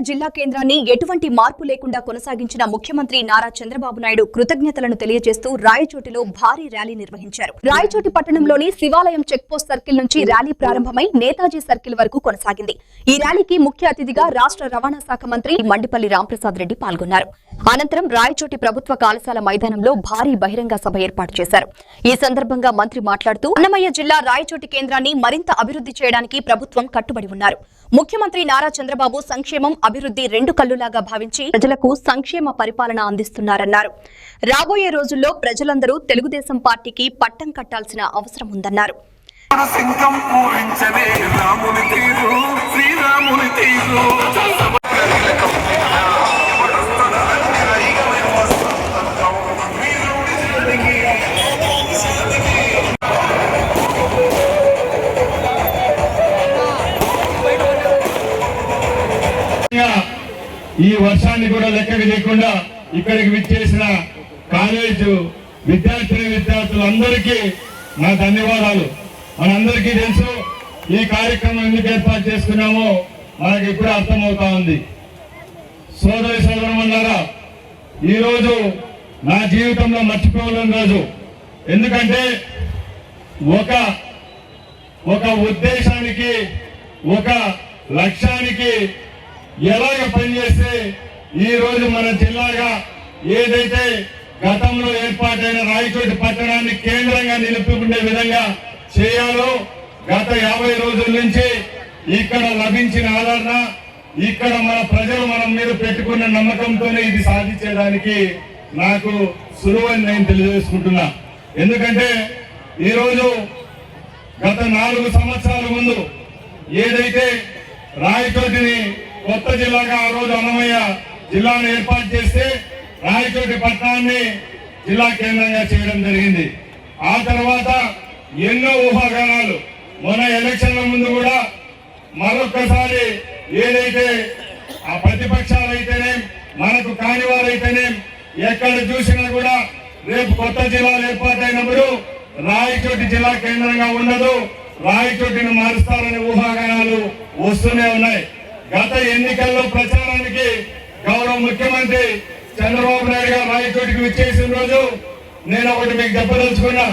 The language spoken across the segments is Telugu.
జిల్లా కేంద్రాన్ని ఎటువంటి మార్పు లేకుండా కొనసాగించిన ముఖ్యమంత్రి నారా చంద్రబాబు నాయుడు కృతజ్ఞతలను తెలియజేస్తూ రాయచోటిలో భారీ ర్యాలీ నిర్వహించారు. రాయచోటి పట్టణంలోని శివాలయం చెక్పోస్ట్ సర్కిల్ నుంచి ర్యాలీ ప్రారంభమై నేతాజీ సర్కిల్ వరకు కొనసాగింది. ఈ ర్యాలీకి ముఖ్య అతిథిగా రాష్ట్ర రవాణా శాఖ మంత్రి మండిపల్లి రాంప్రసాద్ రెడ్డి పాల్గొన్నారు. అనంతరం రాయచోటి ప్రభుత్వ కళాశాల మైదానంలో భారీ బహిరంగ సభ ఏర్పాటు చేశారు. ఈ సందర్భంగా మంత్రి మాట్లాడుతూ అన్నమయ్య జిల్లా రాయచోటి కేంద్రాన్ని మరింత అభివృద్ధి చేయడానికి ప్రభుత్వం కట్టుబడి ఉన్నారు. ముఖ్యమంత్రి నారా చంద్రబాబు సంక్షేమం అభివృద్ధి రెండు కళ్లులాగా భావించి ప్రజలకు సంక్షేమ పరిపాలన అందిస్తున్నారన్నారు. రాబోయే రోజుల్లో ప్రజలందరూ తెలుగుదేశం పార్టీకి పట్టం కట్టాల్సిన అవసరం ఉందన్నారు. ఈ వర్షాన్ని కూడా లెక్కకు లేకుండా ఇక్కడికి విచ్చేసిన కాలేజు విద్యార్థులందరికీ నా ధన్యవాదాలు. మనందరికీ తెలుసు ఈ కార్యక్రమం ఎందుకు ఏర్పాటు చేసుకున్నామో మనకి ఇప్పుడు అర్థమవుతా ఉంది. సోదరులారా, ఈరోజు నా జీవితంలో మర్చిపోలేని రోజు. ఎందుకంటే ఒక ఉద్దేశానికి ఒక లక్ష్యానికి ఎలాగ పనిచేస్తే ఈ రోజు మన జిల్లాగా ఏదైతే గతంలో ఏర్పాటైన రాయచోటి పట్టణాన్ని కేంద్రంగా నిలుపుకునే విధంగా చేయాలో గత 50 రోజుల నుంచి ఇక్కడ లభించిన ఆదరణ, ఇక్కడ మన ప్రజలు మనం మీద పెట్టుకున్న నమ్మకంతోనే ఇది సాధించేదానికి నాకు సులువని నేను తెలియజేసుకుంటున్నా. ఎందుకంటే ఈరోజు గత 4 సంవత్సరాల ముందు ఏదైతే రాయచోటిని కొత్త జిల్లాగా ఆ రోజు అన్నమయ్య జిల్లాను ఏర్పాటు చేస్తే రాయచోటి పట్టణాన్ని జిల్లా కేంద్రంగా చేయడం జరిగింది. ఆ తర్వాత ఎన్నో ఊహాగానాలు, మొన్న ఎలక్షన్ల ముందు కూడా మరొక్కసారి ఏదైతే ఆ ప్రతిపక్షాలైతేనే మనకు కాని వారైతేనే ఎక్కడ చూసినా కూడా రేపు కొత్త జిల్లాలు ఏర్పాటైనప్పుడు రాయచోటి జిల్లా కేంద్రంగా ఉండదు, రాయచోటిని మారుస్తారనే ఊహాగానాలు వస్తూనే ఉన్నాయి. గత ఎన్నికల్లో ప్రచారానికి గౌరవ ముఖ్యమంత్రి చంద్రబాబు నాయుడు గారు రాయచోటికి విచ్చేసిన రోజు నేను ఒకటి మీకు చెప్పదలుచుకున్నా.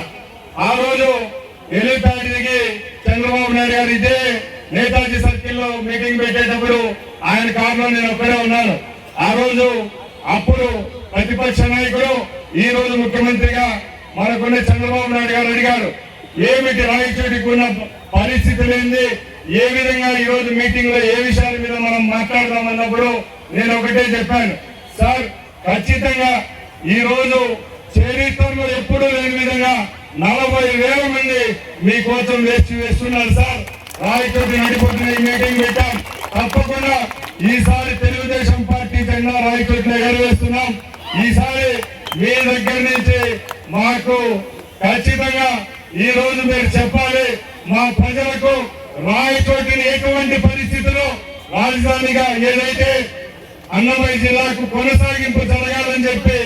ఆ రోజు హెలిప్యాడ్ దిగి చంద్రబాబు నాయుడు గారు ఇదే నేతాజీ సర్కిల్లో మీటింగ్ పెట్టేటప్పుడు ఆయన కారులో నేను ఒక్కడే ఉన్నాను. ఆ రోజు అప్పుడు ప్రతిపక్ష నాయకుడు, ఈ రోజు ముఖ్యమంత్రిగా మనకున్న చంద్రబాబు నాయుడు గారు అడిగారు, ఏమిటి రాయచోటికి ఉన్న పరిస్థితులు ఏంది, ఏ విధంగా ఈ రోజు మీటింగ్ లో ఏ విషయాల మీద మనం మాట్లాడదామన్నప్పుడు నేను ఒకటే చెప్పాను, సార్ ఖచ్చితంగా ఈ రోజు చరిత్రలో ఎప్పుడూ లేని విధంగా 40,000 మంది మీకోసం వేస్తున్నారు సార్. రాయచోటి నడిపోతున్న ఈ మీటింగ్ పెట్టాం. తప్పకుండా ఈసారి తెలుగుదేశం పార్టీ జెండా రాయచోటిని ఎగరవేస్తున్నాం. ఈసారి మీ దగ్గర నుంచి మాకు ఖచ్చితంగా ఈ రోజు మీరు చెప్పాలి, మా ప్రజలకు రాయచోటిని ఎటువంటి పరిస్థితుల్లో రాజధానిగా ఏదైతే అన్నమయ్య జిల్లాకు కొనసాగింపు జరగాలని చెప్పి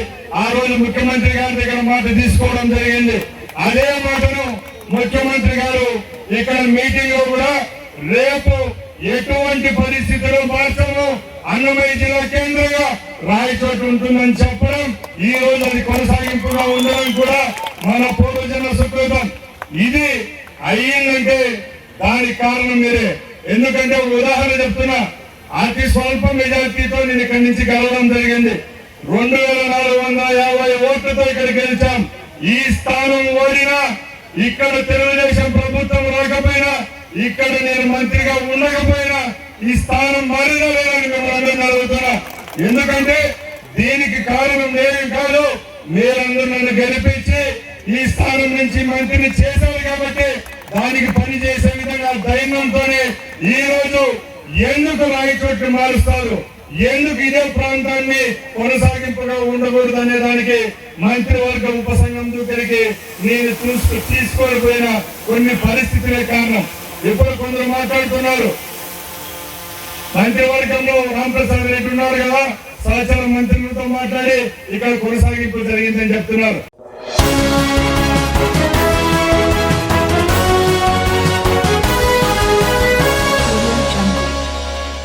ఆ రోజు ముఖ్యమంత్రి గారి దగ్గర మాట తీసుకోవడం జరిగింది. అదే మాటను ముఖ్యమంత్రి గారు ఇక్కడ మీటింగ్ లో కూడా రేపు ఎటువంటి పరిస్థితుల్లో మార్చము, అన్నమయ్య జిల్లా కేంద్రంగా రాయచోటి ఉంటుందని చెప్పడం, ఈ రోజు అది కొనసాగింపుగా ఉండడం కూడా మన పూర్వజన్మ సుకృతం. ఇది అయ్యిందంటే దానికి కారణం మీరే. ఎందుకంటే ఉదాహరణ చెప్తున్నా, అతి స్వల్ప మెజార్టీతో నేను ఇక్కడి నుంచి గెలవడం జరిగింది. 2450 ఓట్లతో ఇక్కడ గెలిచాం. ఈ స్థానం ఓడినా, ఇక్కడ తెలుగుదేశం ప్రభుత్వం రాకపోయినా, ఇక్కడ నేను మంత్రిగా ఉండకపోయినా ఈ స్థానం మరలేదని మిమ్మల్ని అడుగుతున్నా. ఎందుకంటే దీనికి కారణం నేనేం కాదు, మీరందరూ నన్ను గెలిపించి ఈ స్థానం నుంచి మంత్రిని చేశారు కాబట్టి దానికి పని చేసే విధంగా ధైర్యంతోనే ఈ రోజు ఎందుకు రాయచోటిని మారుస్తారు, ఎందుకు ఇదే ప్రాంతాన్ని కొనసాగింపుగా ఉండకూడదు అనే దానికి మంత్రివర్గ ఉపసంఘం దగ్గరికి నేను తీసుకొని పోయిన కొన్ని పరిస్థితులే కారణం. ఇప్పుడు కొందరు మాట్లాడుతున్నారు, మంత్రివర్గంలో రాంప్రసాద్ రెడ్డి ఉన్నారు కదా, సహచార మంత్రులతో మాట్లాడి ఇక్కడ కొనసాగింపు జరిగిందని చెప్తున్నారు.